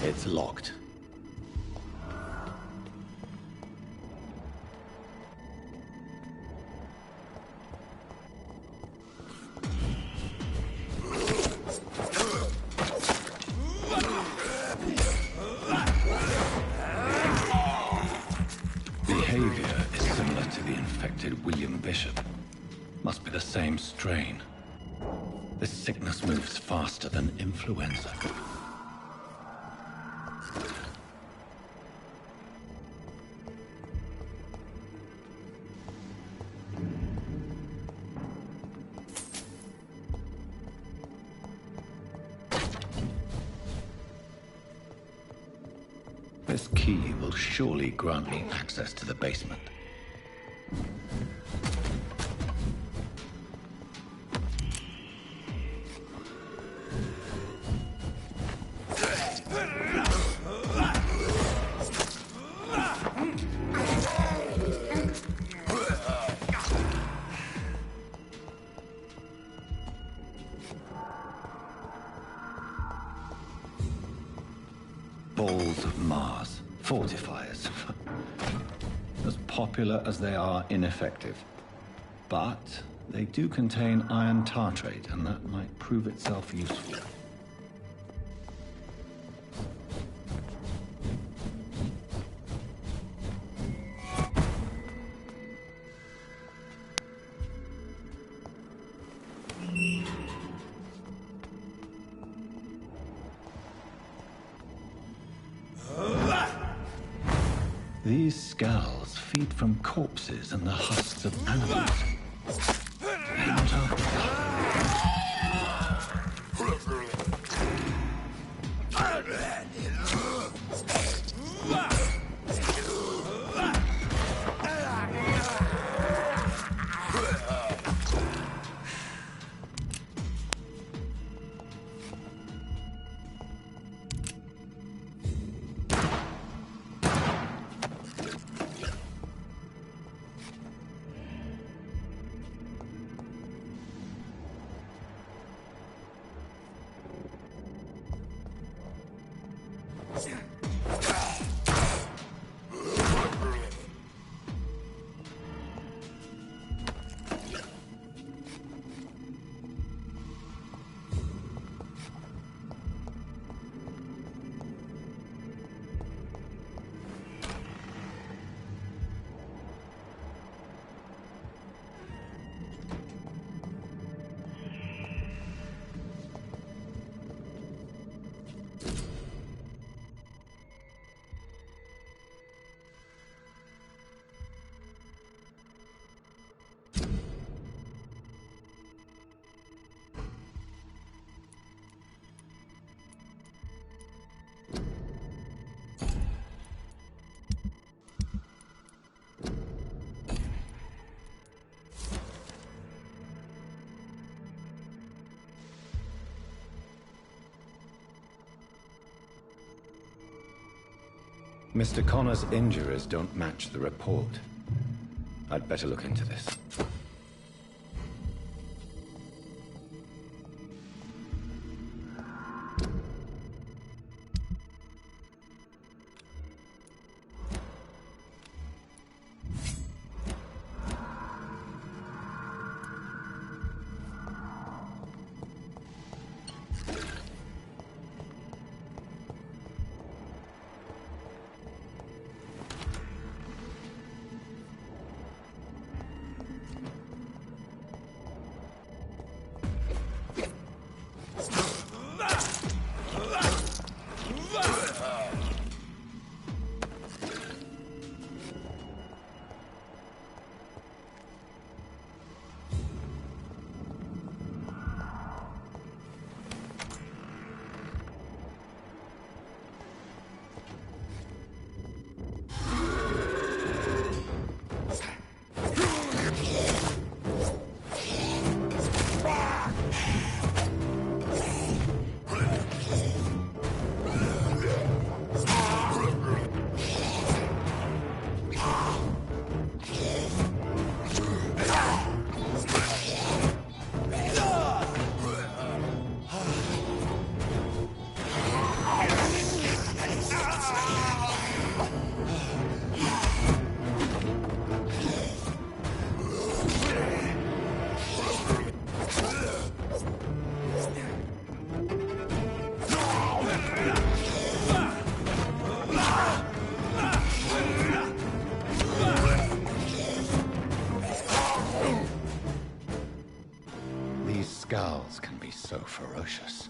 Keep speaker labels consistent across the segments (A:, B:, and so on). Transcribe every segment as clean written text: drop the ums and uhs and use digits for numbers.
A: It's locked.
B: Behavior is similar to the infected William Bishop. Must be the same strain. This sickness moves faster than influenza. This key will surely grant me access to the basement. Balls of Mars, fortifiers. As popular as they are ineffective. But they do contain iron tartrate, and that might prove itself useful. These scowls feed from corpses and the husks of animals. What are Mr. Connor's injuries don't match the report. I'd better look into this. ferocious.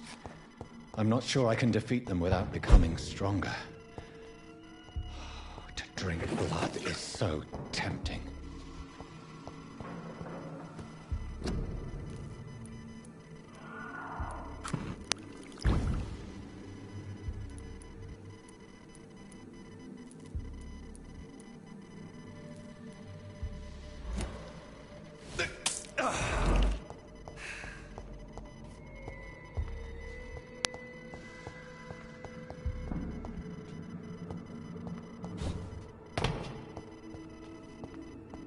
B: I'm not sure I can defeat them without becoming stronger. To drink blood is so tempting.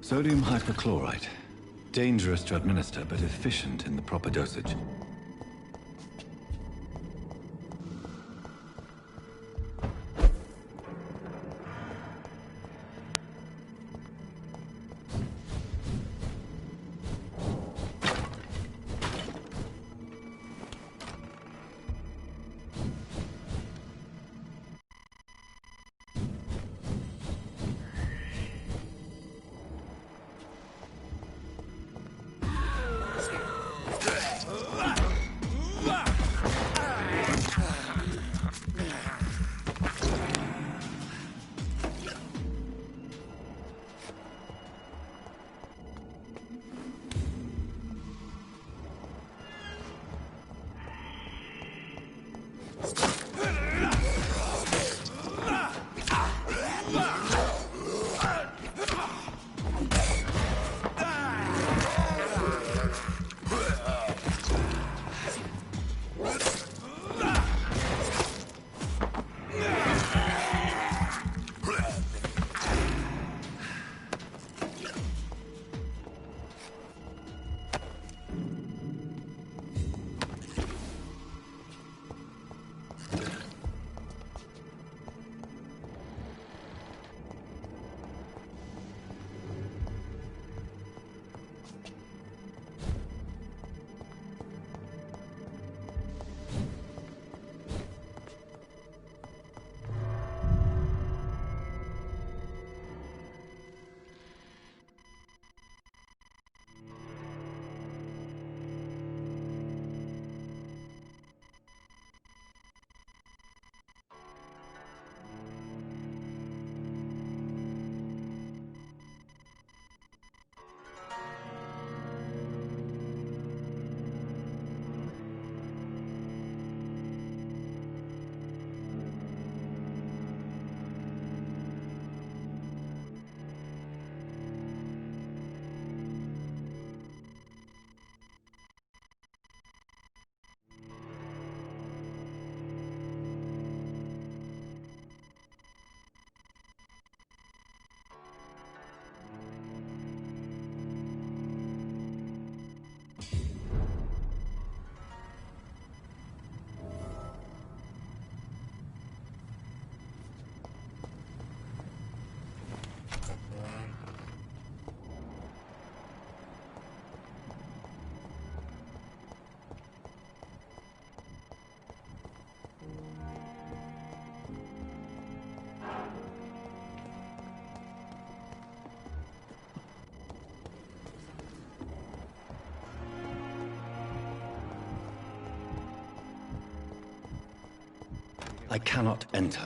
B: Sodium hypochlorite. Dangerous to administer, but efficient in the proper dosage. I cannot enter.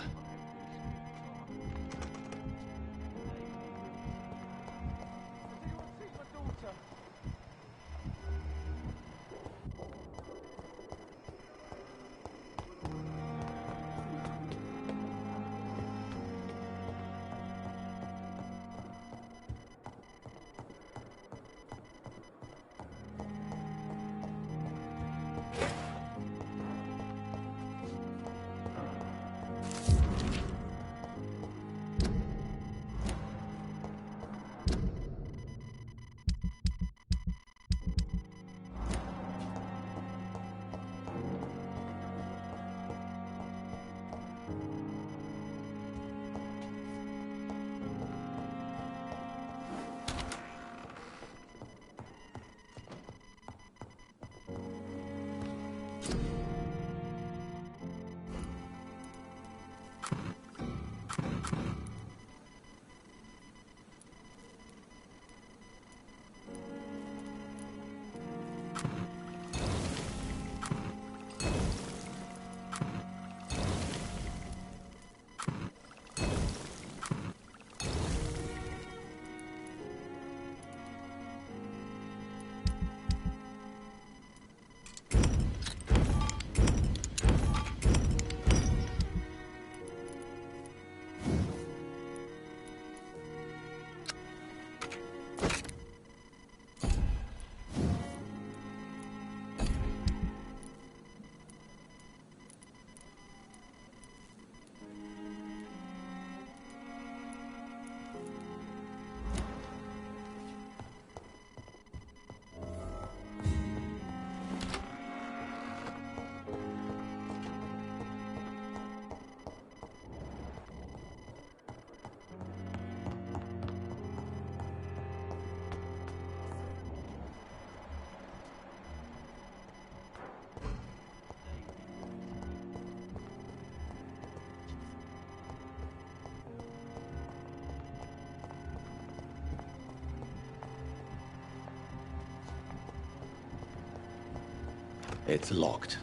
B: It's locked.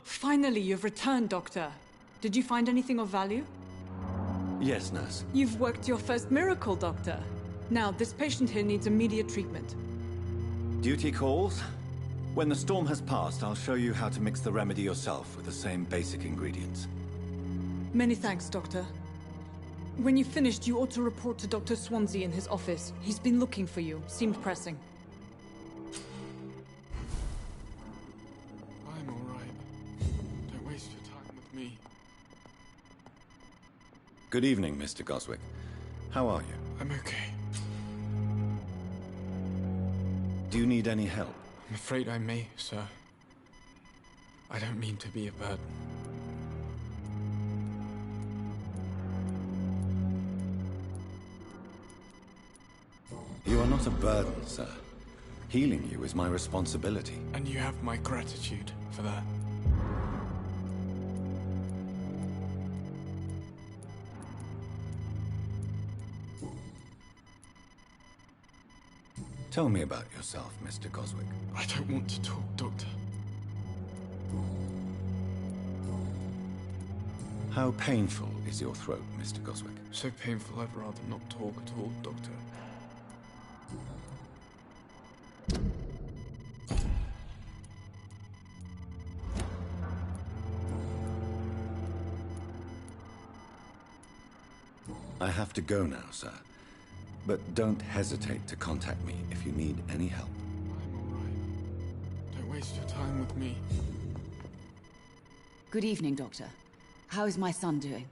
A: Finally, you've returned, Doctor. Did you find anything of value?
B: Yes, nurse.
A: You've worked your first miracle, Doctor. Now, this patient here needs immediate treatment.
B: Duty calls. When the storm has passed, I'll show you how to mix the remedy yourself with the same basic ingredients.
A: Many thanks, Doctor. When you've finished, you ought to report to Dr. Swansea in his office. He's been looking for you. Seemed pressing.
C: I'm all right. Don't waste your time with me.
B: Good evening, Mr. Goswick. How are you?
C: I'm okay.
B: Do you need any help?
C: I'm afraid I may, sir. I don't mean to be a burden.
B: You are not a burden, sir. Healing you is my responsibility.
C: And you have my gratitude for that.
B: Tell me about yourself, Mr. Goswick.
C: I don't want to talk, Doctor.
B: How painful is your throat, Mr. Goswick?
C: So painful I'd rather not talk at all, Doctor.
B: I have to go now, sir. But don't hesitate to contact me if you need any help.
C: I'm all right. Don't waste your time with me.
D: Good evening, Doctor. How is my son doing?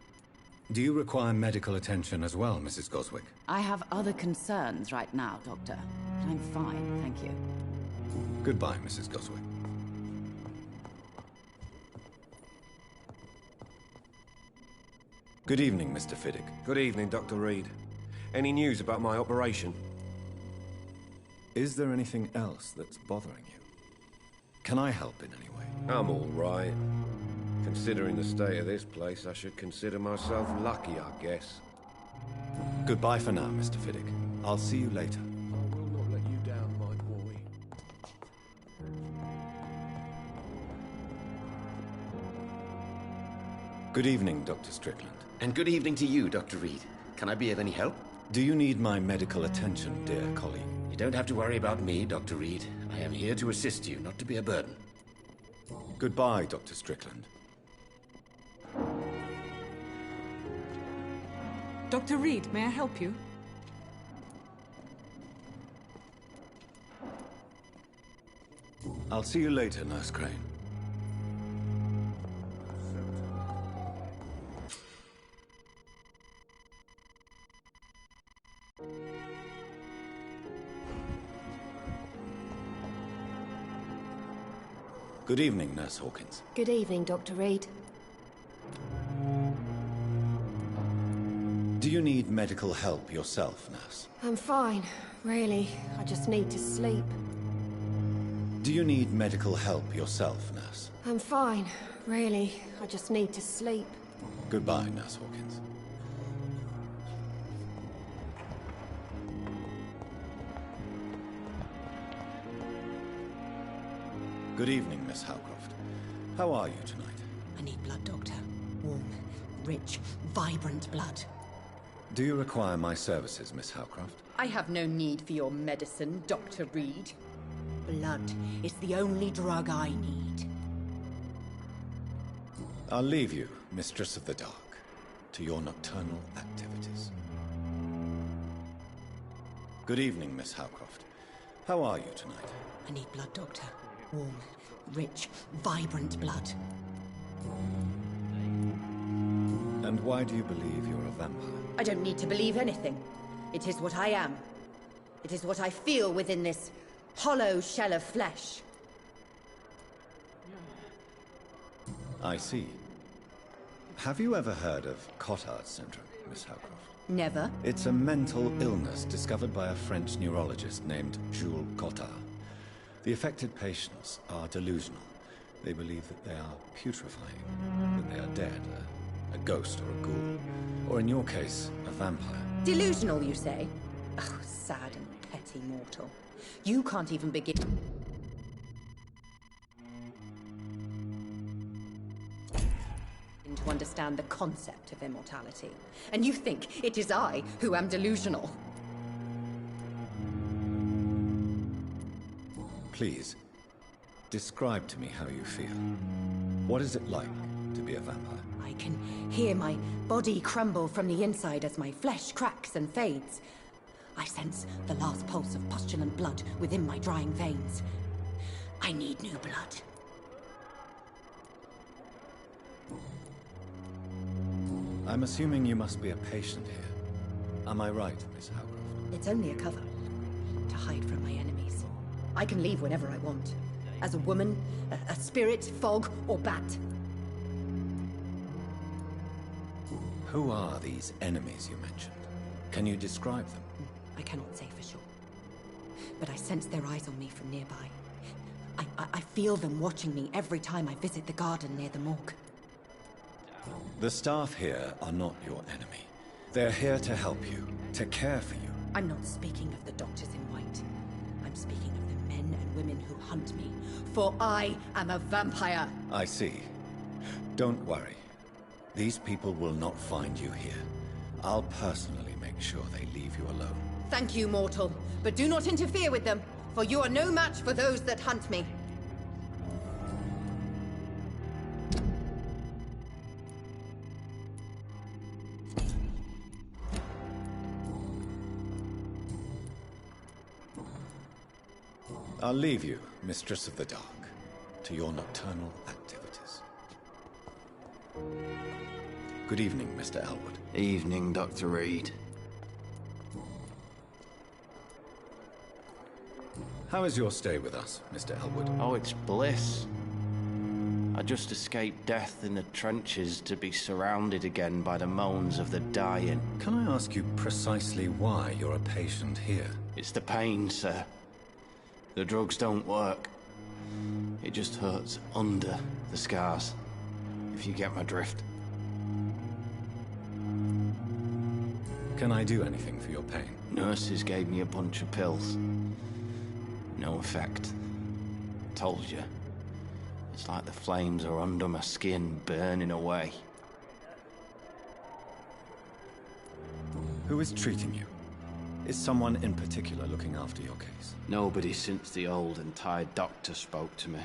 B: Do you require medical attention as well, Mrs. Goswick?
D: I have other concerns right now, Doctor. But I'm fine, thank you.
B: Goodbye, Mrs. Goswick. Good evening, Mr. Fiddick.
E: Good evening, Dr. Reed. Any news about my operation?
B: Is there anything else that's bothering you? Can I help in any way?
E: I'm all right. Considering the state of this place, I should consider myself lucky, I guess.
B: Goodbye for now, Mr. Fiddick. I'll see you later.
E: I will not let you down, my boy.
B: Good evening, Dr. Strickland.
F: And good evening to you, Dr. Reed. Can I be of any help?
B: Do you need my medical attention, dear colleague?
F: You don't have to worry about me, Dr. Reed. I am here to assist you, not to be a burden.
B: Goodbye, Dr. Strickland.
A: Dr. Reed, may I help you?
B: I'll see you later, Nurse Crane. Good evening, Nurse Hawkins.
G: Good evening, Dr. Reed.
B: Do you need medical help yourself, Nurse?
G: I'm fine, really. I just need to sleep.
B: Do you need medical help yourself, Nurse?
G: I'm fine, really. I just need to sleep.
B: Goodbye, Nurse Hawkins. Good evening, Miss Howcroft. How are you tonight?
D: I need blood, Doctor. Warm, rich, vibrant blood.
B: Do you require my services, Miss Howcroft?
D: I have no need for your medicine, Dr. Reed. Blood is the only drug I need.
B: I'll leave you, Mistress of the Dark, to your nocturnal activities. Good evening, Miss Howcroft. How are you tonight?
D: I need blood, Doctor. Warm, rich, vibrant blood.
B: And why do you believe you're a vampire?
D: I don't need to believe anything. It is what I am. It is what I feel within this hollow shell of flesh.
B: I see. Have you ever heard of Cotard syndrome, Miss Howcroft?
D: Never.
B: It's a mental illness discovered by a French neurologist named Jules Cotard. The affected patients are delusional. They believe that they are putrefying, that they are dead, a ghost or a ghoul, or in your case, a vampire.
D: Delusional, you say? Oh, sad and petty mortal. You can't even begin to understand the concept of immortality. And you think it is I who am delusional.
B: Please, describe to me how you feel. What is it like to be a vampire?
D: I can hear my body crumble from the inside as my flesh cracks and fades. I sense the last pulse of pustulant blood within my drying veins. I need new blood.
B: I'm assuming you must be a patient here. Am I right, Miss Howcroft?
D: It's only a cover to hide from my enemies. I can leave whenever I want. As a woman, a spirit, fog, or bat.
B: Who are these enemies you mentioned? Can you describe them?
D: I cannot say for sure. But I sense their eyes on me from nearby. I feel them watching me every time I visit the garden near the morgue.
B: The staff here are not your enemy. They're here to help you, to care for you.
D: I'm not speaking of the doctors in white. I'm speaking of the men and women who hunt me. For I am a vampire.
B: I see. Don't worry. These people will not find you here. I'll personally make sure they leave you alone.
D: Thank you, mortal. But do not interfere with them, for you are no match for those that hunt me.
B: I'll leave you, Mistress of the Dark, to your nocturnal activities. Good evening, Mr. Elwood.
H: Evening, Dr. Reed.
B: How is your stay with us, Mr. Elwood?
H: Oh, it's bliss. I just escaped death in the trenches to be surrounded again by the moans of the dying.
B: Can I ask you precisely why you're a patient here?
H: It's the pain, sir. The drugs don't work. It just hurts under the scars, if you get my drift.
B: Can I do anything for your pain?
H: Nurses gave me a bunch of pills. No effect. Told you. It's like the flames are under my skin, burning away.
B: Who is treating you? Is someone in particular looking after your case?
H: Nobody since the old and tired doctor spoke to me.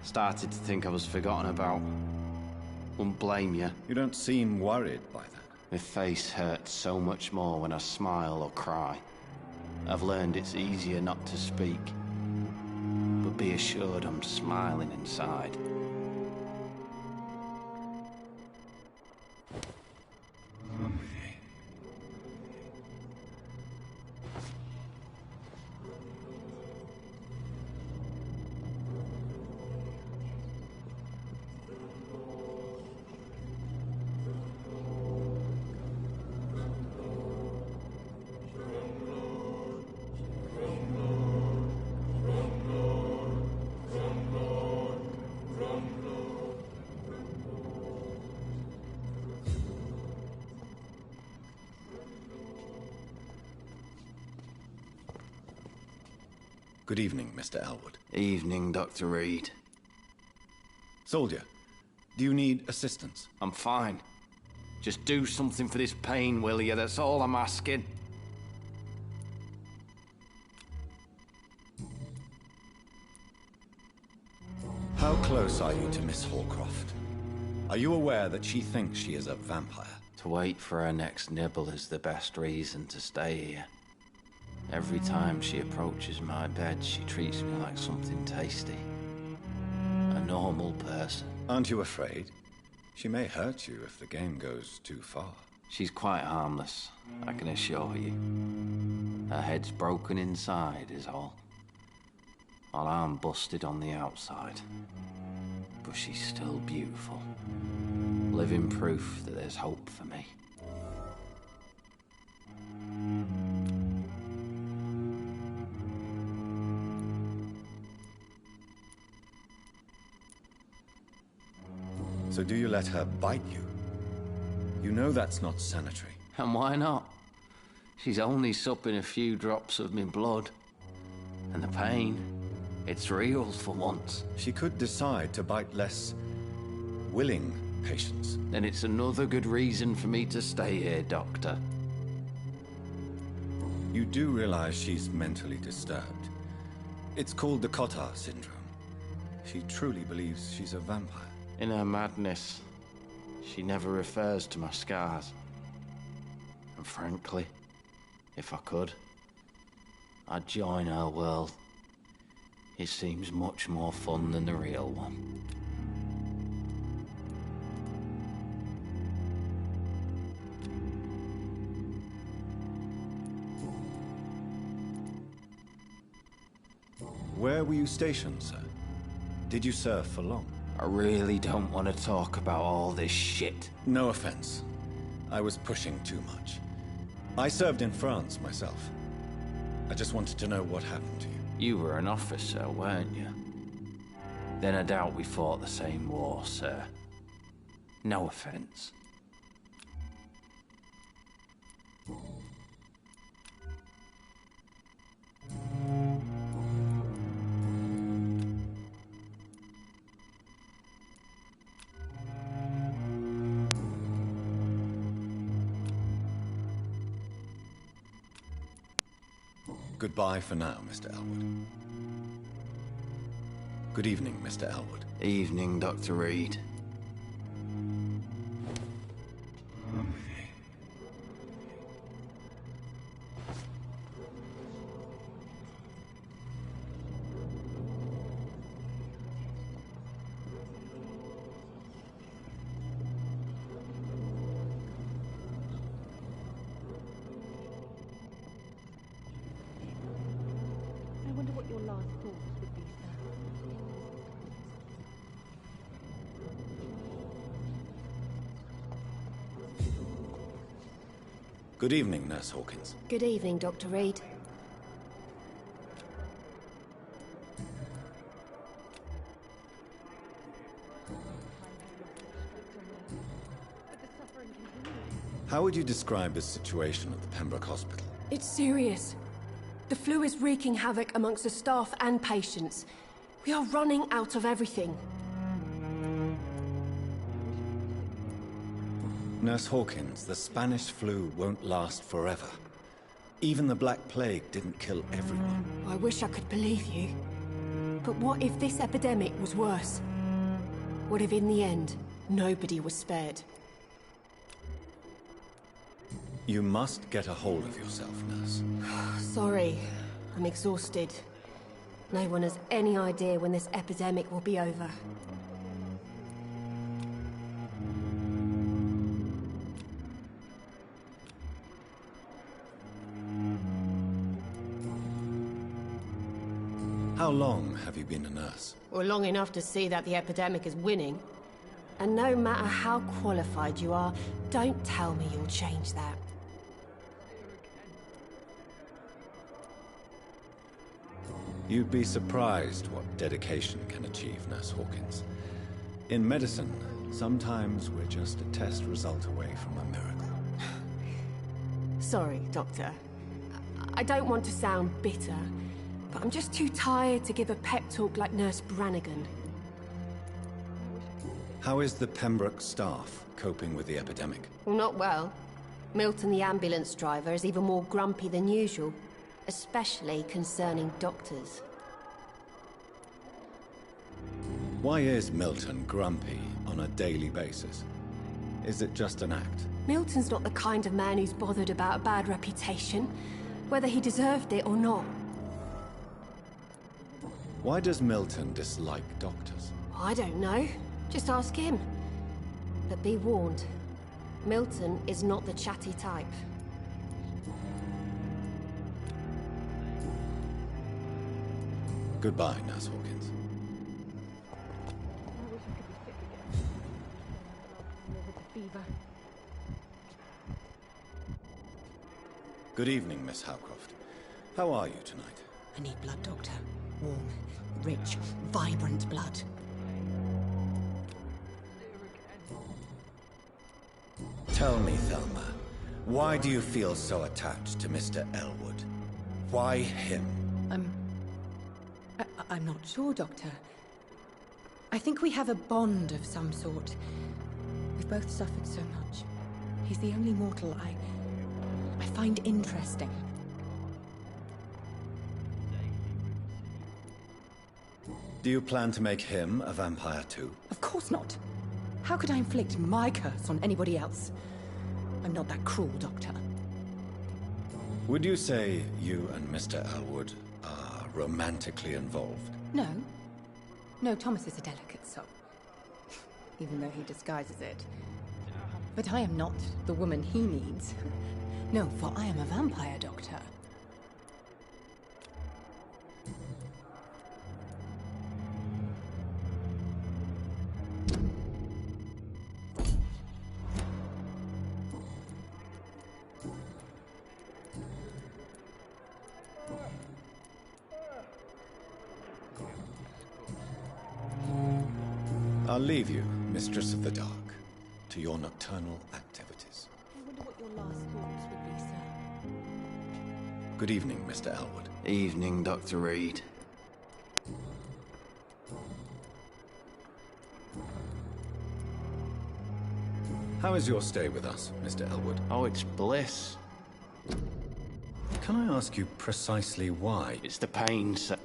H: Started to think I was forgotten about. Wouldn't blame you.
B: You don't seem worried by that.
H: My face hurts so much more when I smile or cry. I've learned it's easier not to speak. But be assured I'm smiling inside.
B: Good evening, Mr. Elwood.
H: Evening, Dr. Reed.
B: Soldier, do you need assistance?
H: I'm fine. Just do something for this pain, will you? That's all I'm asking.
B: How close are you to Miss Hallcroft? Are you aware that she thinks she is a vampire?
H: To wait for her next nibble is the best reason to stay here. Every time she approaches my bed, she treats me like something tasty. A normal person.
B: Aren't you afraid? She may hurt you if the game goes too far.
H: She's quite harmless, I can assure you. Her head's broken inside is all. While I'm busted on the outside. But she's still beautiful. Living proof that there's hope for me.
B: So do you let her bite you? You know that's not sanitary.
H: And why not? She's only supping a few drops of me blood. And the pain, it's real for once.
B: She could decide to bite less willing patients.
H: Then it's another good reason for me to stay here, Doctor.
B: You do realize she's mentally disturbed. It's called the Cotard syndrome. She truly believes she's a vampire.
H: In her madness, she never refers to my scars. And frankly, if I could, I'd join her world. It seems much more fun than the real one.
B: Where were you stationed, sir? Did you serve for long?
H: I really don't want to talk about all this shit.
B: No offense. I was pushing too much. I served in France myself. I just wanted to know what happened to you.
H: You were an officer, weren't you? Then I doubt we fought the same war, sir. No offense.
B: Goodbye for now, Mr. Elwood. Good evening, Mr. Elwood.
H: Evening, Dr. Reed.
I: I wonder what your last thoughts would be, sir.
B: Good evening, Nurse Hawkins.
G: Good evening, Dr. Reed.
B: How would you describe the situation at the Pembroke Hospital?
G: It's serious. The flu is wreaking havoc amongst the staff and patients. We are running out of everything.
B: Nurse Hawkins, the Spanish flu won't last forever. Even the Black Plague didn't kill everyone.
G: I wish I could believe you. But what if this epidemic was worse? What if in the end, nobody was spared?
B: You must get a hold of yourself, Nurse.
G: Sorry, I'm exhausted. No one has any idea when this epidemic will be over.
B: How long have you been a nurse?
G: Well, long enough to see that the epidemic is winning. And no matter how qualified you are, don't tell me you'll change that.
B: You'd be surprised what dedication can achieve, Nurse Hawkins. In medicine, sometimes we're just a test result away from a miracle.
G: Sorry, Doctor. I don't want to sound bitter, but I'm just too tired to give a pep talk like Nurse Brannigan.
B: How is the Pembroke staff coping with the epidemic?
G: Well, not well. Milton, the ambulance driver, is even more grumpy than usual. Especially concerning doctors.
B: Why is Milton grumpy on a daily basis? Is it just an act?
G: Milton's not the kind of man who's bothered about a bad reputation, whether he deserved it or not.
B: Why does Milton dislike doctors?
G: I don't know. Just ask him. But be warned, Milton is not the chatty type.
B: Goodbye, Nurse Hawkins. Good evening, Miss Howcroft. How are you tonight?
D: I need blood, Doctor. Warm, rich, vibrant blood.
J: Tell me, Thelma, why do you feel so attached to Mr. Elwood? Why him?
D: I'm not sure, Doctor. I think we have a bond of some sort. We've both suffered so much. He's the only mortal I find interesting.
J: Do you plan to make him a vampire too?
D: Of course not. How could I inflict my curse on anybody else? I'm not that cruel, Doctor.
J: Would you say you and Mr. Elwood are romantically involved?
D: No. No, Thomas is a delicate soul. Even though he disguises it. But I am not the woman he needs. No, for I am a vampire, Doctor.
J: I'll leave you, Mistress of the Dark, to your nocturnal activities.
I: I wonder what your last thoughts would be, sir.
J: Good evening, Mr. Elwood.
H: Evening, Dr. Reed.
J: How is your stay with us, Mr. Elwood?
H: Oh, it's bliss.
J: Can I ask you precisely why?
H: It's the pain, sir.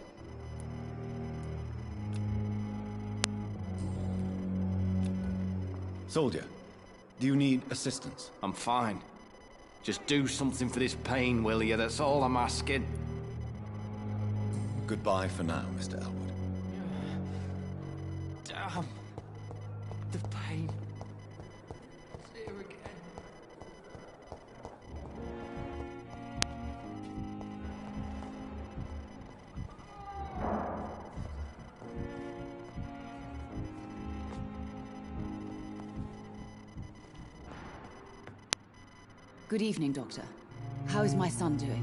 J: Soldier, do you need assistance?
H: I'm fine. Just do something for this pain, will you? That's all I'm asking.
J: Goodbye for now, Mr. Elwood.
H: Damn. The pain. It's here again.
K: Good evening, Doctor. How is my son doing?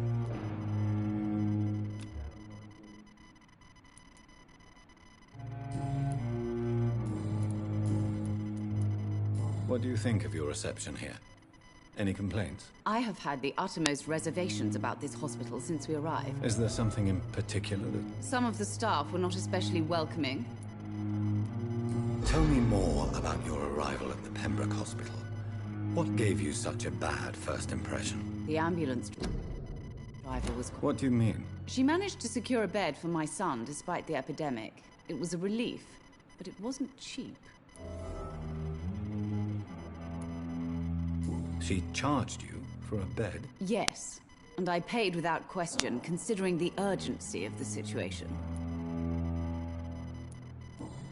J: What do you think of your reception here? Any complaints?
K: I have had the uttermost reservations about this hospital since we arrived.
J: Is there something in particular that...
K: Some of the staff were not especially welcoming.
J: Tell me more about your arrival at the Pembroke Hospital. What gave you such a bad first impression?
K: The ambulance driver was...
J: What do you mean?
K: She managed to secure a bed for my son despite the epidemic. It was a relief, but it wasn't cheap.
J: She charged you for a bed?
K: Yes, and I paid without question, considering the urgency of the situation.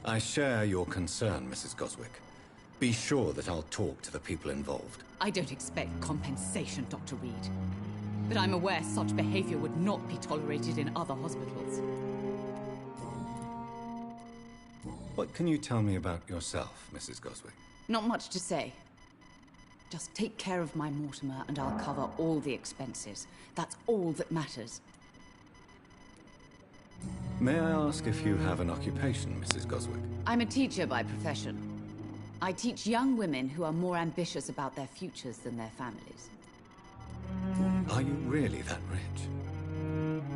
J: I share your concern, Mrs. Goswick. Be sure that I'll talk to the people involved.
K: I don't expect compensation, Dr. Reed. But I'm aware such behavior would not be tolerated in other hospitals.
J: What can you tell me about yourself, Mrs. Goswick?
K: Not much to say. Just take care of my Mortimer and I'll cover all the expenses. That's all that matters.
J: May I ask if you have an occupation, Mrs. Goswick?
K: I'm a teacher by profession. I teach young women who are more ambitious about their futures than their families.
J: Are you really that rich?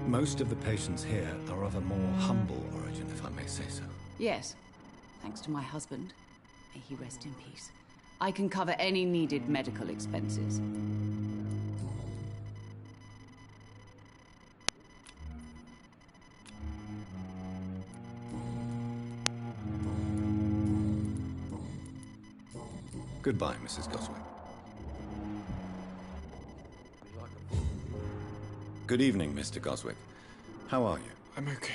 J: Most of the patients here are of a more humble origin, if I may say so.
K: Yes, thanks to my husband. May he rest in peace. I can cover any needed medical expenses.
J: Goodbye, Mrs. Goswick. Good evening, Mr. Goswick. How are you?
C: I'm okay.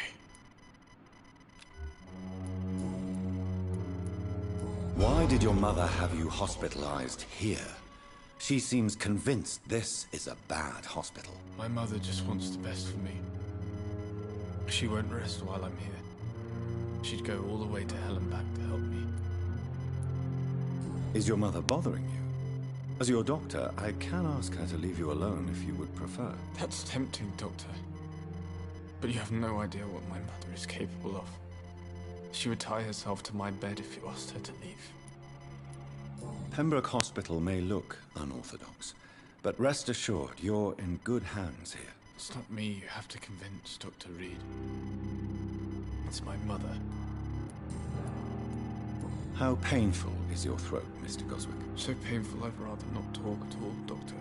J: Why did your mother have you hospitalized here? She seems convinced this is a bad hospital.
C: My mother just wants the best for me. She won't rest while I'm here. She'd go all the way to hell and back to help me.
J: Is your mother bothering you? As your doctor, I can ask her to leave you alone if you would prefer.
C: That's tempting, Doctor. But you have no idea what my mother is capable of. She would tie herself to my bed if you asked her to leave.
J: Pembroke Hospital may look unorthodox, but rest assured you're in good hands here.
C: It's not me you have to convince, Dr. Reed. It's my mother.
J: How painful is your throat, Mr. Goswick?
C: So painful I'd rather not talk at all, Doctor.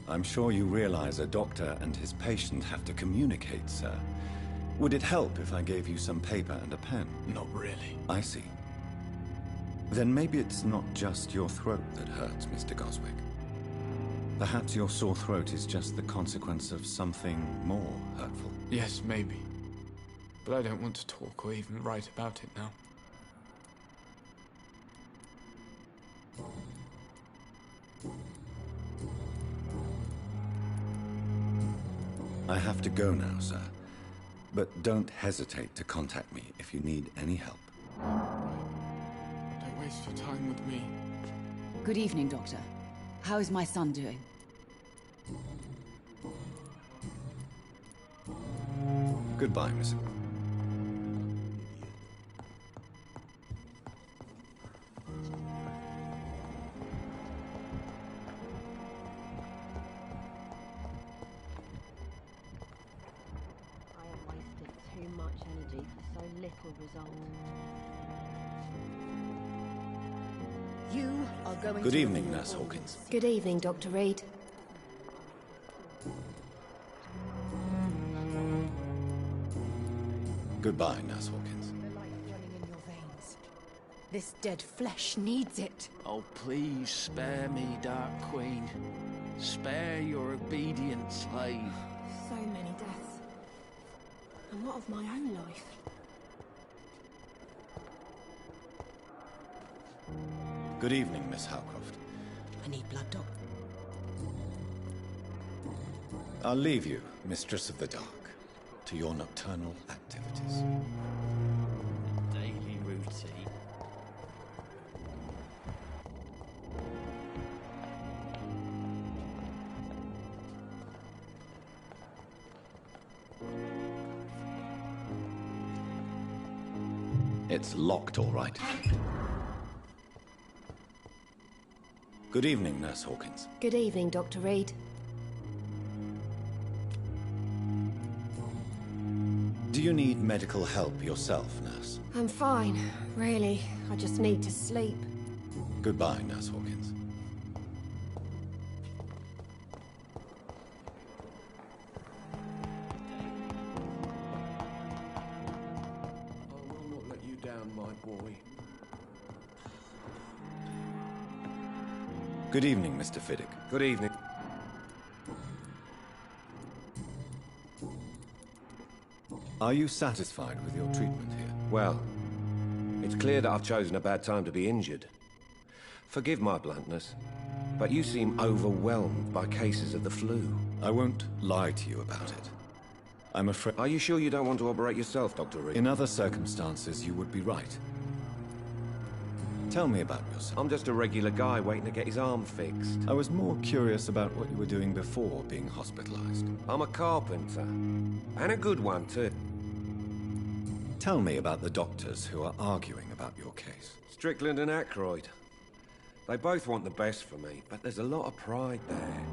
J: I'm sure you realize a doctor and his patient have to communicate, sir. Would it help if I gave you some paper and a pen?
C: Not really.
J: I see. Then maybe it's not just your throat that hurts, Mr. Goswick. Perhaps your sore throat is just the consequence of something more hurtful.
C: Yes, maybe. But I don't want to talk or even write about it now.
J: I have to go now, sir. But don't hesitate to contact me if you need any help.
C: Don't waste your time with me.
K: Good evening, Doctor. How is my son doing?
J: Goodbye, Miss.
D: You are going
J: Good evening, Nurse Hawkins.
G: Good evening, Dr. Reed.
J: Goodbye, Nurse Hawkins.
D: The life running in your veins. This dead flesh needs it.
H: Oh, please spare me, Dark Queen. Spare your obedient slave.
G: So many deaths. And what of my own life?
J: Good evening, Miss Howcroft.
D: I need blood, Doc.
J: I'll leave you, Mistress of the Dark, to your nocturnal activities.
H: Daily routine.
J: It's locked, all right. Good evening, Nurse Hawkins.
G: Good evening, Dr. Reed.
J: Do you need medical help yourself, Nurse?
G: I'm fine, really. I just need to sleep.
J: Goodbye, Nurse Hawkins.
E: I will not let you down, my boy.
J: Good evening, Mr. Fiddick.
E: Good evening.
J: Are you satisfied with your treatment here?
E: Well, it's clear that I've chosen a bad time to be injured. Forgive my bluntness, but you seem overwhelmed by cases of the flu.
J: I won't lie to you about it. I'm afraid...
E: Are you sure you don't want to operate yourself, Dr. Reed?
J: In other circumstances, you would be right. Tell me about yourself.
E: I'm just a regular guy waiting to get his arm fixed.
J: I was more curious about what you were doing before being hospitalized.
E: I'm a carpenter. And a good one, too.
J: Tell me about the doctors who are arguing about your case.
E: Strickland and Aykroyd. They both want the best for me, but there's a lot of pride there.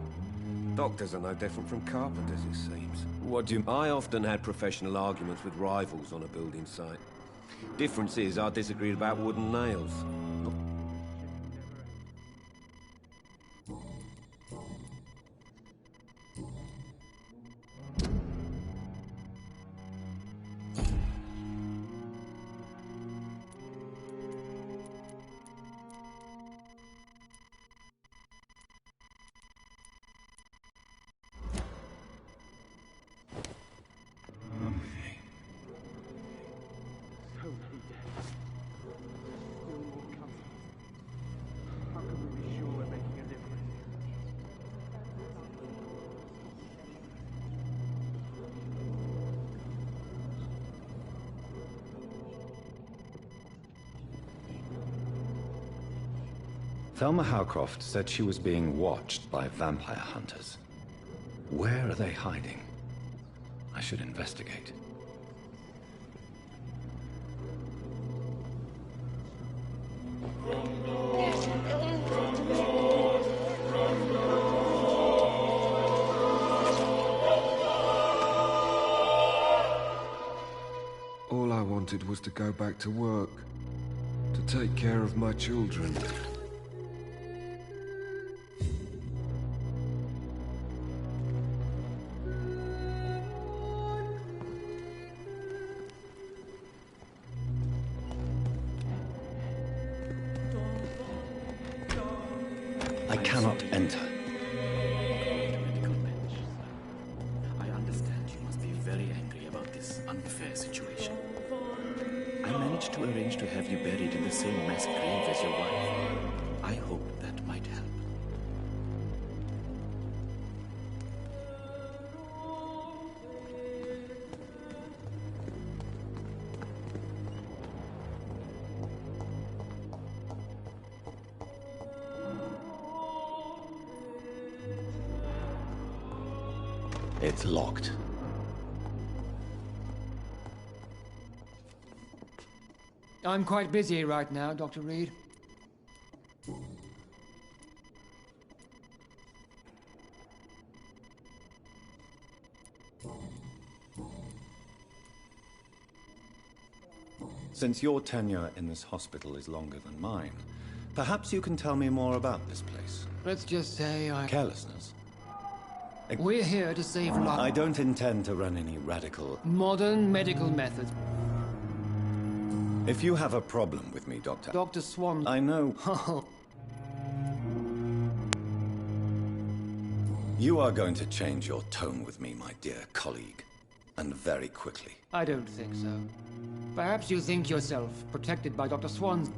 E: Doctors are no different from carpenters, it seems.
J: What do you...
E: I often had professional arguments with rivals on a building site. Difference is, I disagreed about wooden nails.
B: Thelma Howcroft said she was being watched by vampire hunters. Where are they hiding? I should investigate.
L: wanted was to go back to work, to take care of my children.
B: I cannot enter.
F: I understand you must be very angry about this unfair situation. I managed to arrange to have you buried in the same mass grave as your wife. I hope that might help.
B: It's locked.
M: I'm quite busy right now, Dr. Reed.
J: Since your tenure in this hospital is longer than mine, perhaps you can tell me more about this place.
M: Let's just say
J: Carelessness.
M: We're here to save lives.
J: I don't intend to run any radical...
M: Modern medical methods.
J: If you have a problem with me, Doctor...
M: Dr. Swan...
J: I know... You are going to change your tone with me, my dear colleague. And very quickly.
M: I don't think so. Perhaps you think yourself protected by Dr. Swan's...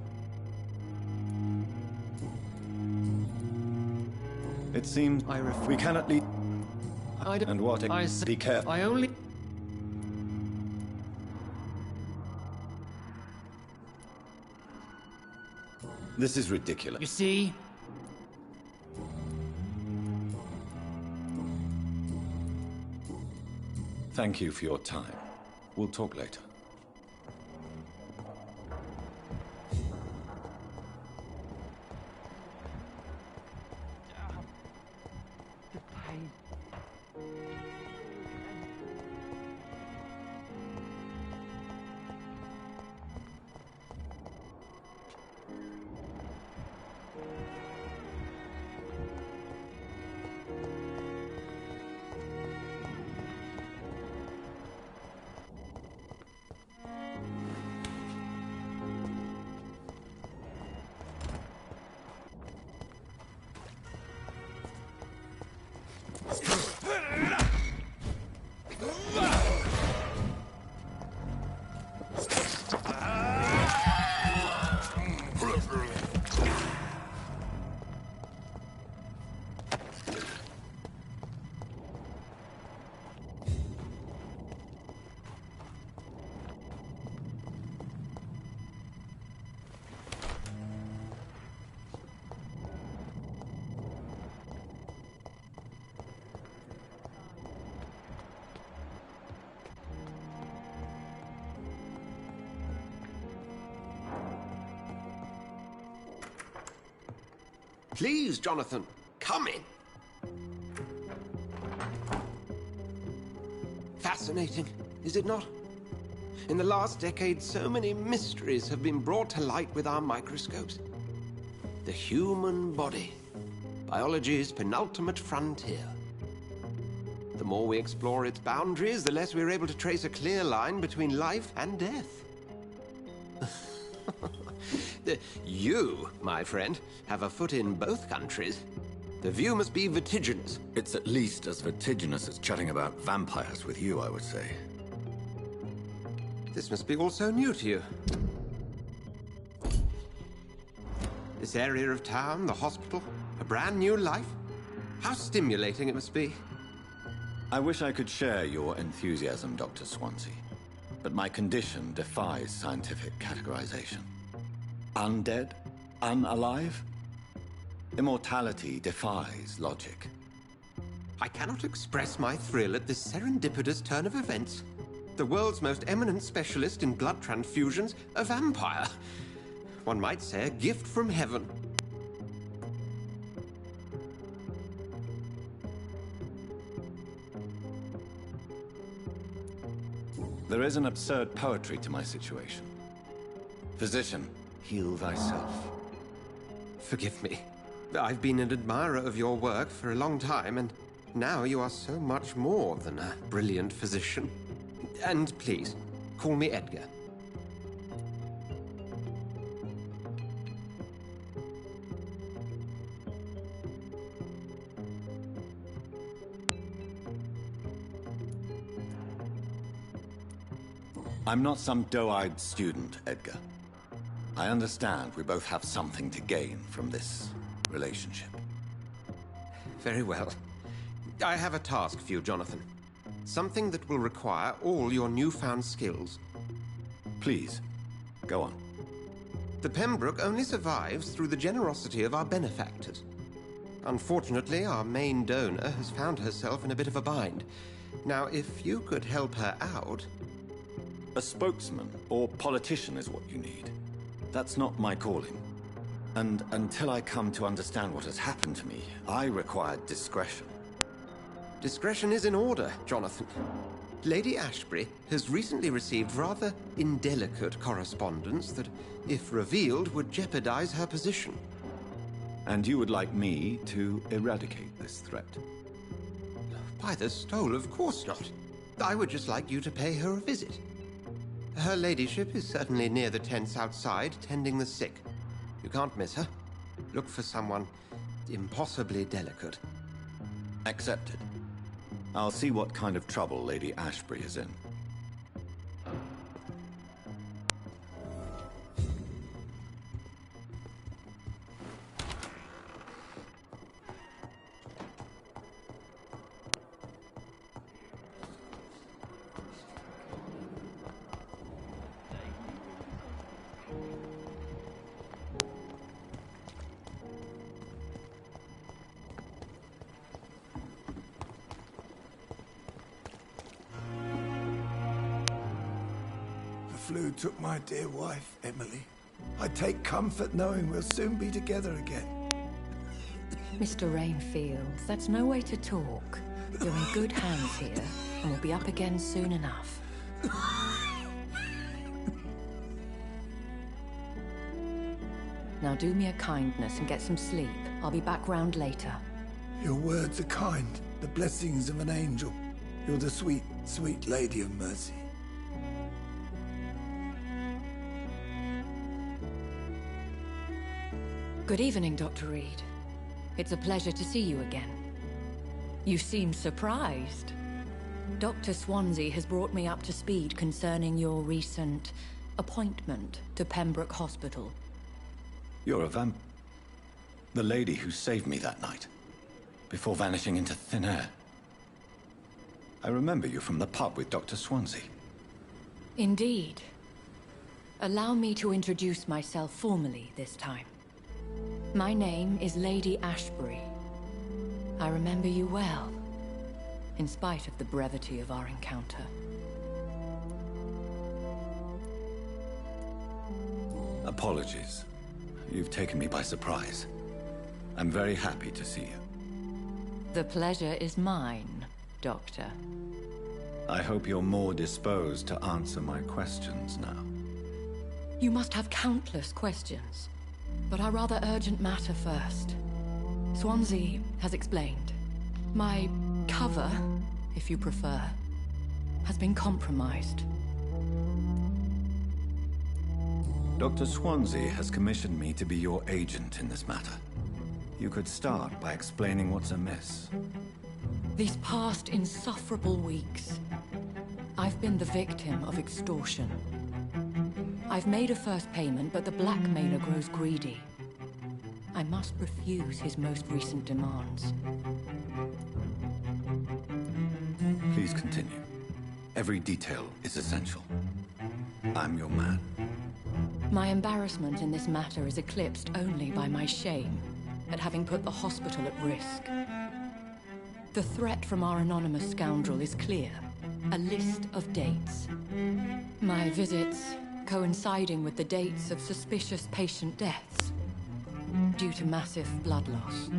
J: It seems we cannot leave... And what? Be careful.
M: I only...
J: This is ridiculous.
M: You see?
J: Thank you for your time. We'll talk later.
E: Please, Jonathan, come in. Fascinating, is it not? In the last decade, so many mysteries have been brought to light with our microscopes. The human body, biology's penultimate frontier. The more we explore its boundaries, the less we're able to trace a clear line between life and death. You, my friend, have a foot in both countries. The view must be vertiginous.
J: It's at least as vertiginous as chatting about vampires with you, I would say.
E: This must be all so new to you. This area of town, the hospital, a brand new life. How stimulating it must be.
J: I wish I could share your enthusiasm, Dr. Swansea. But my condition defies scientific categorization. Undead? Unalive? Immortality defies logic.
E: I cannot express my thrill at this serendipitous turn of events. The world's most eminent specialist in blood transfusions, a vampire. One might say a gift from heaven.
J: There is an absurd poetry to my situation. Physician, heal thyself.
E: Forgive me. I've been an admirer of your work for a long time, and now you are so much more than a brilliant physician. And please, call me Edgar.
J: I'm not some doe-eyed student, Edgar. I understand we both have something to gain from this relationship.
E: Very well. I have a task for you, Jonathan. Something that will require all your newfound skills.
J: Please, go on.
E: The Pembroke only survives through the generosity of our benefactors. Unfortunately, our main donor has found herself in a bit of a bind. Now, if you could help her out...
J: A spokesman or politician is what you need. That's not my calling. And until I come to understand what has happened to me, I require discretion.
E: Discretion is in order, Jonathan. Lady Ashbury has recently received rather indelicate correspondence that, if revealed, would jeopardize her position.
J: And you would like me to eradicate this threat?
E: By the stole, of course not. I would just like you to pay her a visit. Her ladyship is certainly near the tents outside, tending the sick. You can't miss her. Look for someone impossibly delicate.
J: Accepted. I'll see what kind of trouble Lady Ashbury is in.
N: The flu took my dear wife, Emily. I take comfort knowing we'll soon be together again.
O: Mr. Rainfield, that's no way to talk. You're in good hands here, and we'll be up again soon enough. Now do me a kindness and get some sleep. I'll be back round later.
N: Your words are kind, the blessings of an angel. You're the sweet, sweet Lady of Mercy.
O: Good evening, Dr. Reed. It's a pleasure to see you again. You seem surprised. Dr. Swansea has brought me up to speed concerning your recent appointment to Pembroke Hospital.
J: You're a the lady who saved me that night, before vanishing into thin air. I remember you from the pub with Dr. Swansea.
O: Indeed. Allow me to introduce myself formally this time. My name is Lady Ashbury. I remember you well, in spite of the brevity of our encounter.
J: Apologies. You've taken me by surprise. I'm very happy to see you.
O: The pleasure is mine, Doctor.
J: I hope you're more disposed to answer my questions now.
O: You must have countless questions, but our rather urgent matter first. Swansea has explained. My cover, if you prefer, has been compromised.
J: Dr. Swansea has commissioned me to be your agent in this matter. You could start by explaining what's amiss.
O: These past insufferable weeks, I've been the victim of extortion. I've made a first payment, but the blackmailer grows greedy. I must refuse his most recent demands.
J: Please continue. Every detail is essential. I'm your man.
O: My embarrassment in this matter is eclipsed only by my shame at having put the hospital at risk. The threat from our anonymous scoundrel is clear. A list of dates. My visits coinciding with the dates of suspicious patient deaths due to massive blood loss.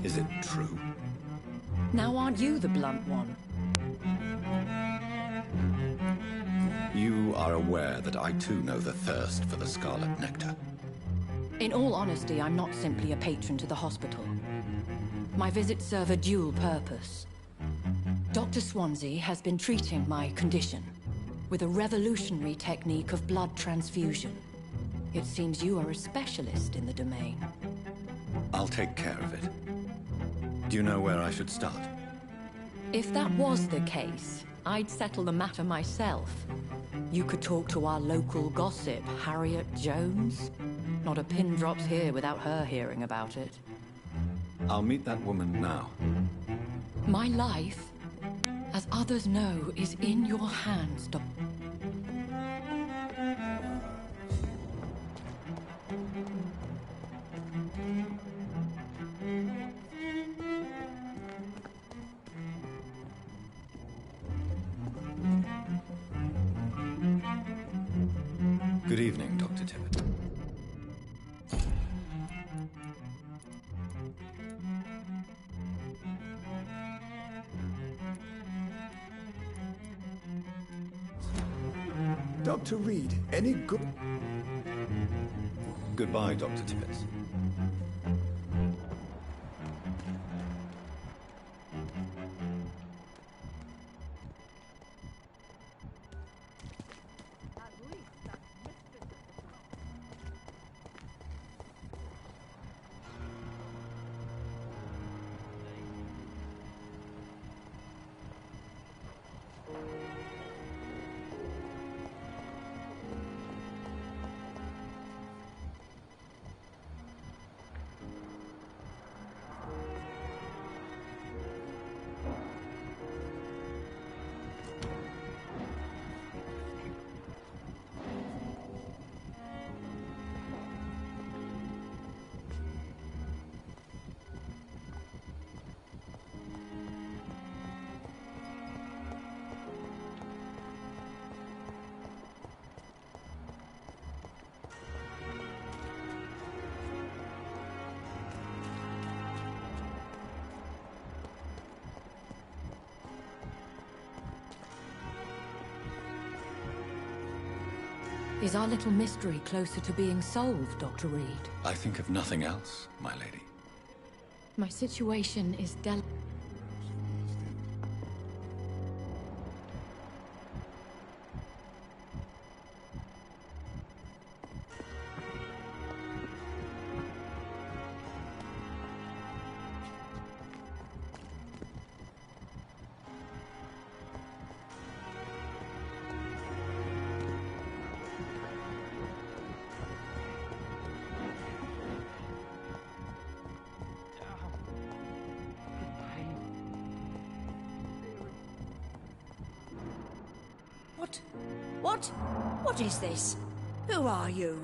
J: Is it true?
O: Now aren't you the blunt one?
J: You are aware that I too know the thirst for the scarlet nectar.
O: In all honesty, I'm not simply a patron to the hospital. My visits serve a dual purpose. Dr. Swansea has been treating my condition with a revolutionary technique of blood transfusion. It seems you are a specialist in the domain.
J: I'll take care of it. Do you know where I should start?
O: If that was the case, I'd settle the matter myself. You could talk to our local gossip, Harriet Jones. Not a pin drops here without her hearing about it.
J: I'll meet that woman now.
O: My life, as others know, is in your hands, Doctor.
J: Good evening, Dr. Tippett.
N: Dr. Reed, any good...
J: Goodbye, Dr. Tippett.
O: Is our little mystery closer to being solved, Dr. Reed?
J: I think of nothing else, my lady.
O: My situation is delicate.
P: What is this? Who are you?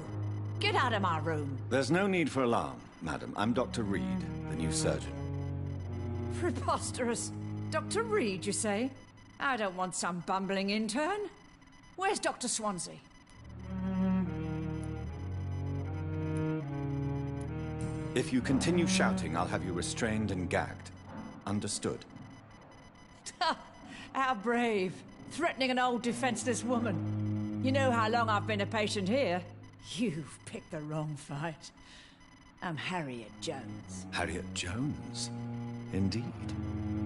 P: Get out of my room.
J: There's no need for alarm, madam. I'm Dr. Reed, the new surgeon.
P: Preposterous. Dr. Reed, you say? I don't want some bumbling intern. Where's Dr. Swansea?
J: If you continue shouting, I'll have you restrained and gagged. Understood?
P: How brave. Threatening an old defenseless woman. You know how long I've been a patient here? You've picked the wrong fight. I'm Harriet Jones.
J: Harriet Jones? Indeed.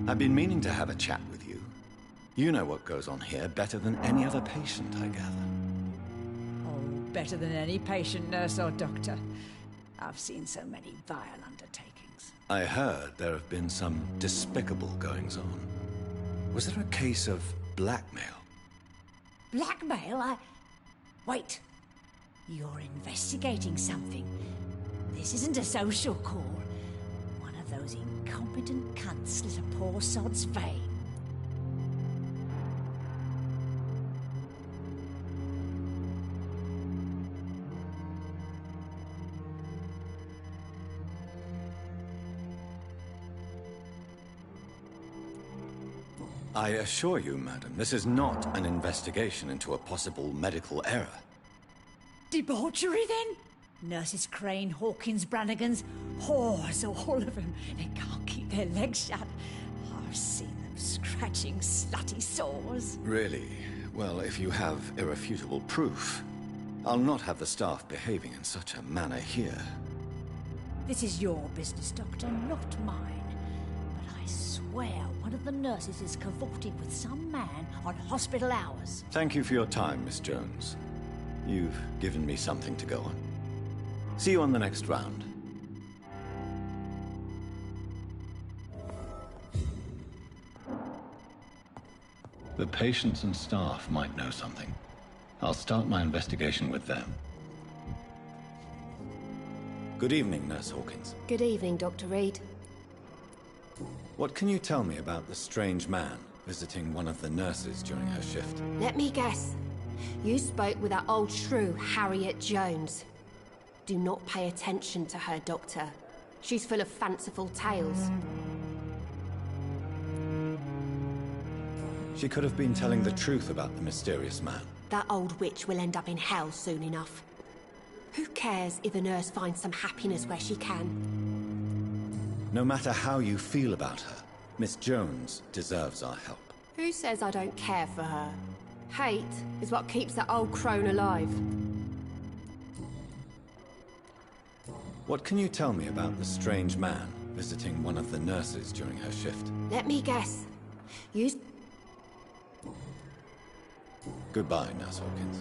J: I've been meaning to have a chat with you. You know what goes on here better than any other patient, I gather.
P: Oh, better than any patient, nurse or doctor. I've seen so many vile undertakings.
J: I heard there have been some despicable goings-on. Was there a case of blackmail?
P: Blackmail? Wait. You're investigating something. This isn't a social call. One of those incompetent cunts slit a poor sod's vein.
J: I assure you, madam, this is not an investigation into a possible medical error.
P: Debauchery, then? Nurses Crane, Hawkins, Brannigans, whores, all of them. They can't keep their legs shut. see them scratching slutty sores.
J: Really? Well, if you have irrefutable proof, I'll not have the staff behaving in such a manner here.
P: This is your business, Doctor, not mine. But I swear one of the nurses is cavorting with some man on hospital hours.
J: Thank you for your time, Miss Jones. You've given me something to go on. See you on the next round.
B: The patients and staff might know something. I'll start my investigation with them.
J: Good evening, Nurse Hawkins.
G: Good evening, Dr. Reed.
J: What can you tell me about the strange man visiting one of the nurses during her shift?
G: Let me guess. You spoke with that old shrew, Harriet Jones. Do not pay attention to her, Doctor. She's full of fanciful tales.
J: She could have been telling the truth about the mysterious man.
G: That old witch will end up in hell soon enough. Who cares if a nurse finds some happiness where she can?
J: No matter how you feel about her, Miss Jones deserves our help.
G: Who says I don't care for her? Hate is what keeps that old crone alive.
J: What can you tell me about the strange man visiting one of the nurses during her shift?
G: Let me guess. You...
J: Goodbye, Nurse Hawkins.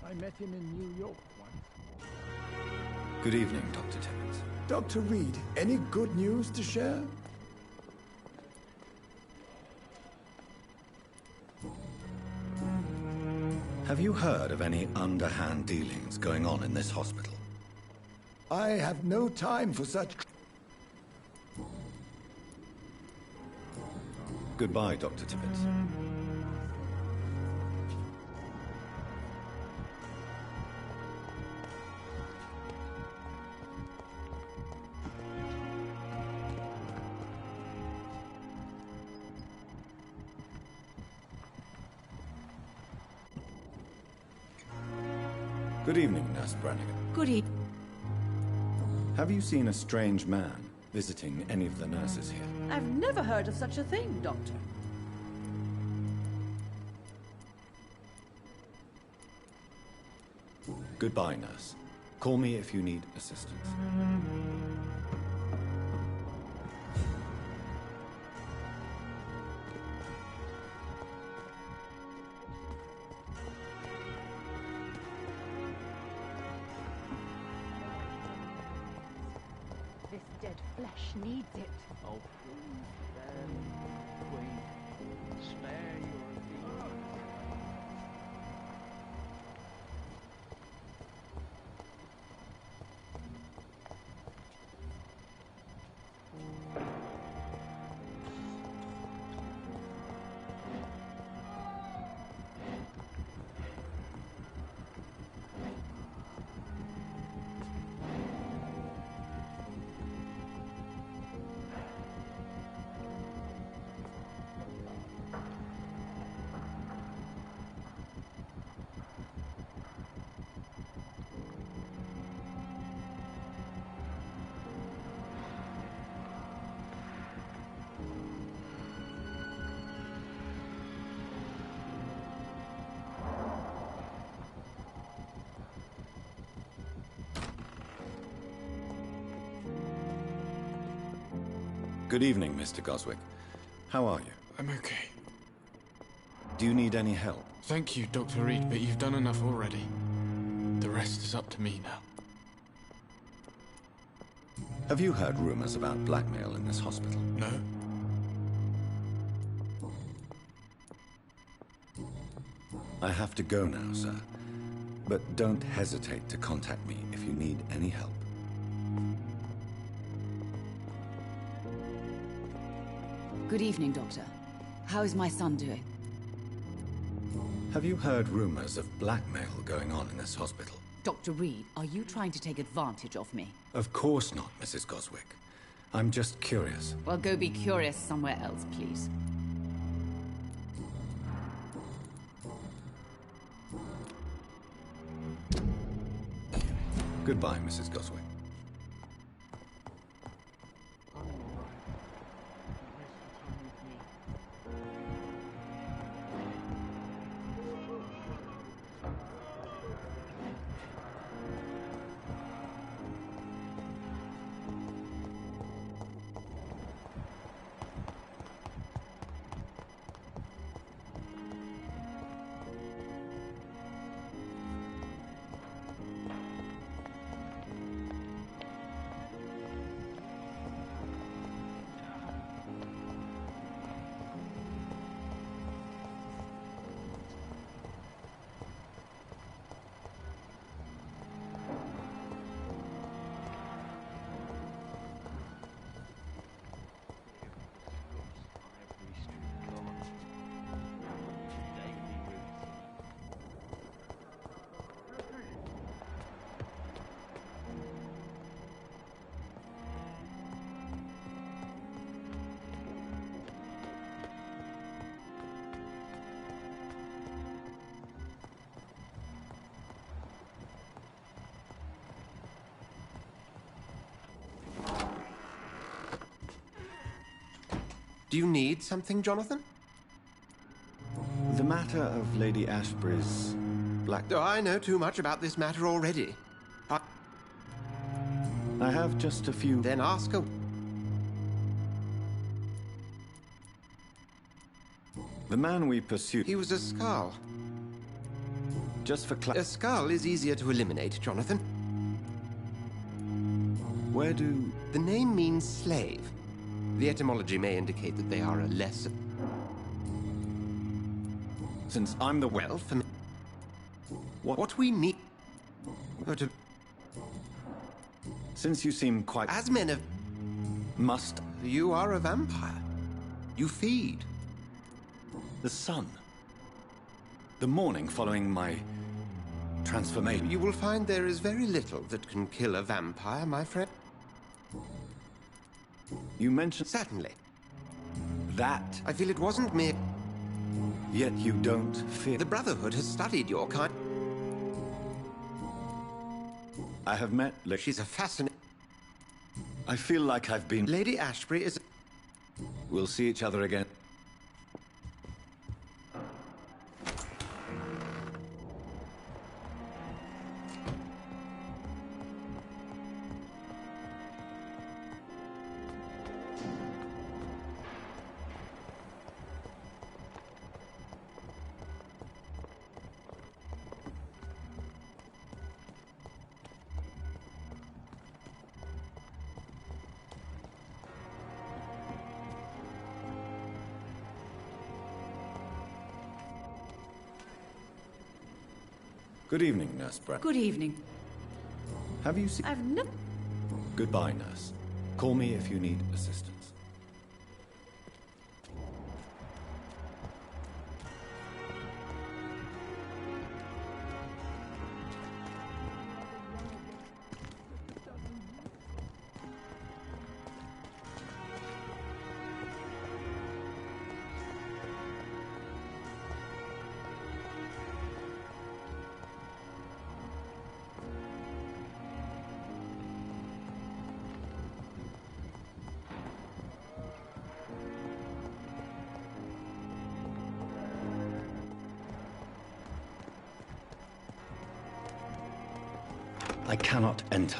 N: I met him in New York once.
J: Good evening, Dr. Timmons.
N: Dr. Reed, any good news to share?
J: Have you heard of any underhand dealings going on in this hospital?
N: I have no time for such...
J: Goodbye, Dr. Tibbets. Good evening, Nurse Brannigan.
K: Good evening.
J: Have you seen a strange man visiting any of the nurses here?
Q: I've never heard of such a thing, Doctor.
J: Goodbye, nurse. Call me if you need assistance.
I: This dead flesh needs it.
R: Oh, please, then, Queen, spare your thee.
J: Good evening, Mr. Goswick. How are you?
C: I'm okay.
J: Do you need any help?
C: Thank you, Dr. Reed, but you've done enough already. The rest is up to me now.
J: Have you heard rumors about blackmail in this hospital?
C: No.
J: I have to go now, sir. But don't hesitate to contact me if you need any help.
K: Good evening, Doctor. How is my son doing?
J: Have you heard rumors of blackmail going on in this hospital?
K: Dr. Reed, are you trying to take advantage of me?
J: Of course not, Mrs. Goswick. I'm just curious.
K: Well, go be curious somewhere else, please.
J: Goodbye, Mrs. Goswick.
E: Do you need something, Jonathan?
J: The matter of Lady Ashbury's black...
E: Oh, I know too much about this matter already.
J: I have just a few...
E: Then ask her.
J: The man we pursued...
E: He was a Skull.
J: Just for
E: A Skull is easier to eliminate, Jonathan.
J: Where do...
E: The name means slave. The etymology may indicate that they are a less...
J: Since I'm the...
E: Well, for me... What we need... to...
J: Since you seem quite...
E: As men of...
J: Must...
E: You are a vampire. You feed.
J: The sun. The morning following my... transformation.
E: You will find there is very little that can kill a vampire, my friend.
J: You mentioned...
E: Certainly.
J: That...
E: I feel it wasn't mere...
J: Yet you don't fear...
E: The Brotherhood has studied your kind...
J: I have met...
E: She's a fascinating...
J: I feel like I've been...
E: Lady Ashbury is...
J: We'll see each other again. Good evening, Nurse Brent.
K: Good evening.
J: Have you seen...
P: I've never...
J: Goodbye, Nurse. Call me if you need assistance. I cannot enter.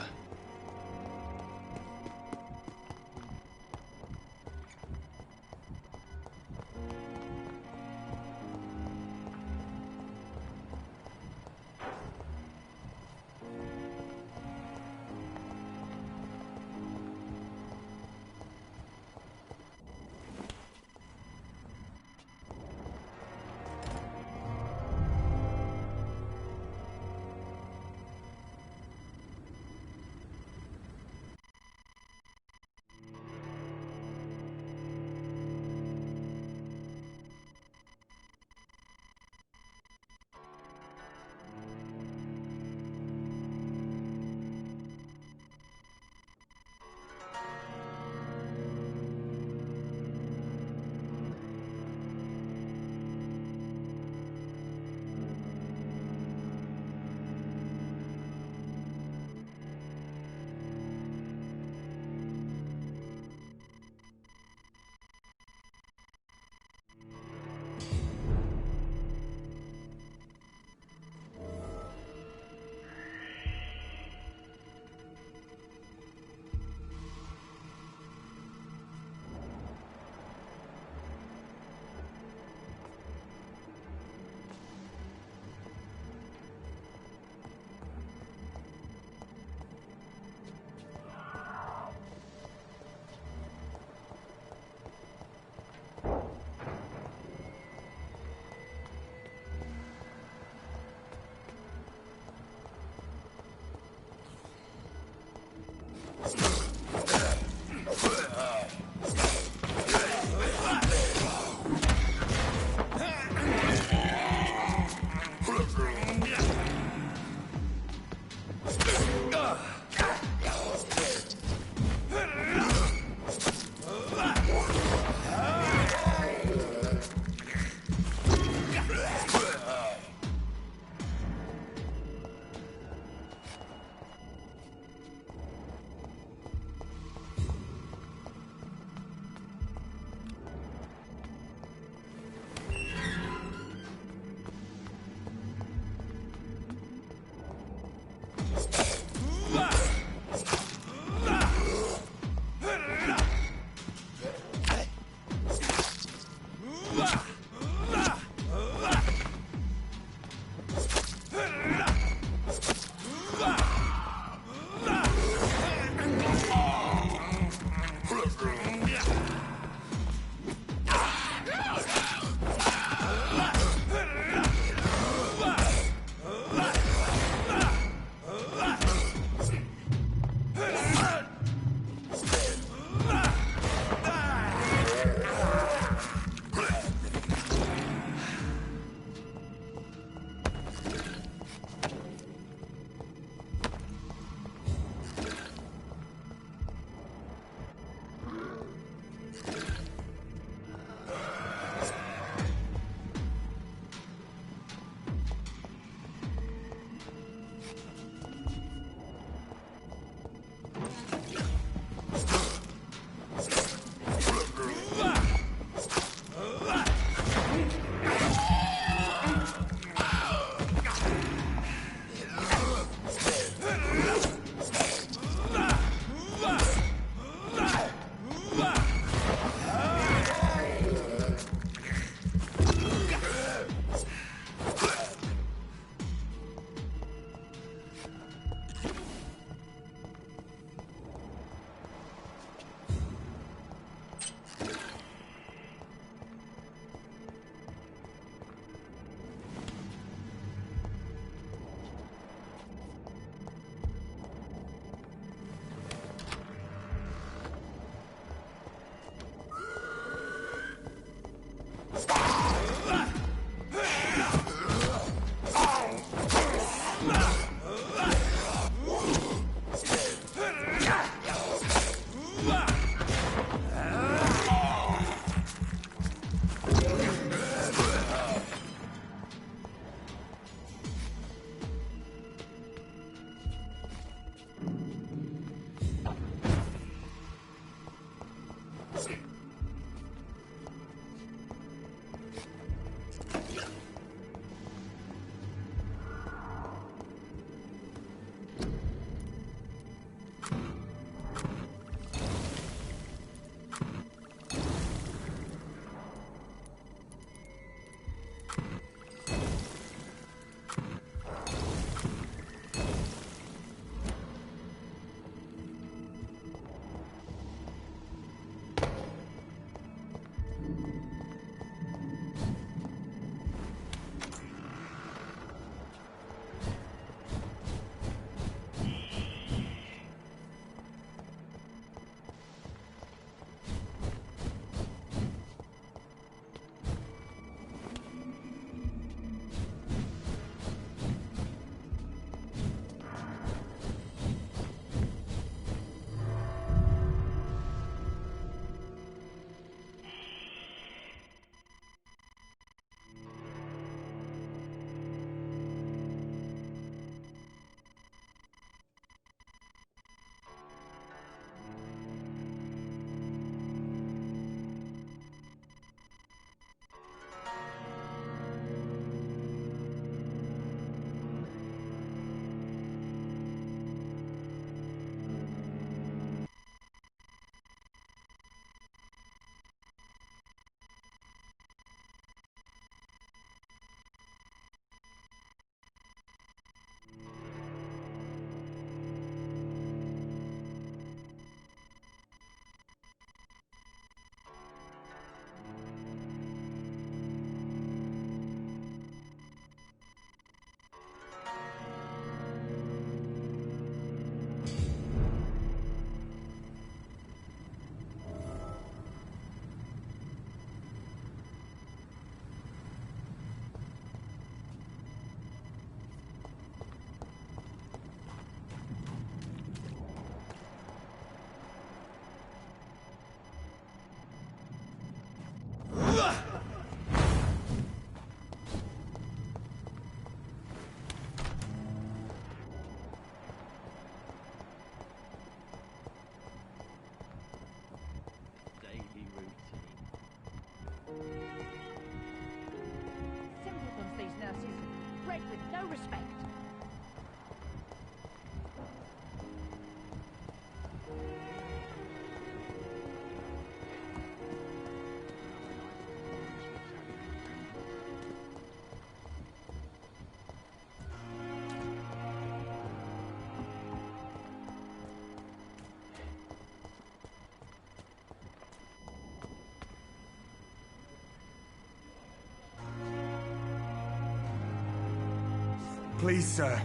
S: Please, sir.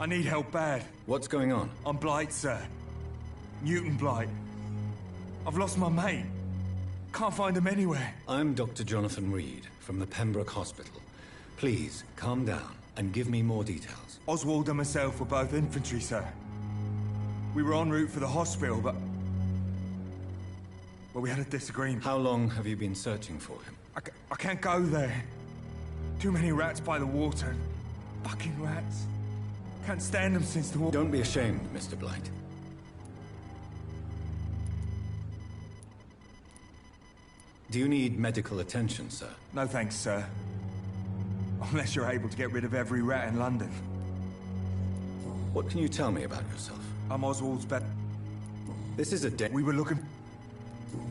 S: I need help bad.
J: What's going on?
S: I'm Blight, sir. Newton Blight. I've lost my mate. Can't find him anywhere.
J: I'm Dr. Jonathan Reed from the Pembroke Hospital. Please, calm down and give me more details.
S: Oswald and myself were both infantry, sir. We were en route for the hospital, but... well, we had a disagreement.
J: How long have you been searching for him?
S: I can't go there. Too many rats by the water. Fucking rats. Can't stand them since the war.
J: Don't be ashamed, Mr. Blight. Do you need medical attention, sir?
S: No thanks, sir. Unless you're able to get rid of every rat in London.
J: What can you tell me about yourself?
S: I'm Oswald's bet.
J: This is a
S: We were looking...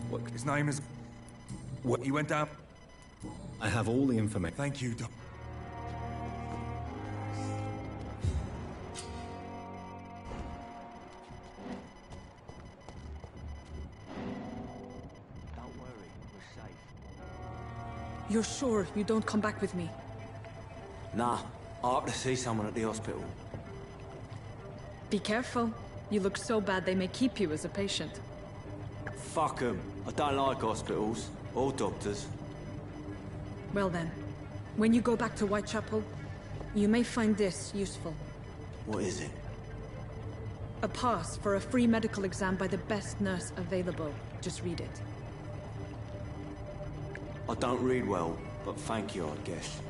J: What?
S: His name is...
J: What?
S: He went down...
J: I have all the information.
S: Thank you, Doc.
A: You're sure you don't come back with me?
T: Nah, I have to see someone at the hospital.
A: Be careful. You look so bad they may keep you as a patient.
T: Fuck 'em. I don't like hospitals. Or doctors.
A: Well then, when you go back to Whitechapel, you may find this useful.
T: What is it?
A: A pass for a free medical exam by the best nurse available. Just read it.
T: I don't read well, but thank you, I guess.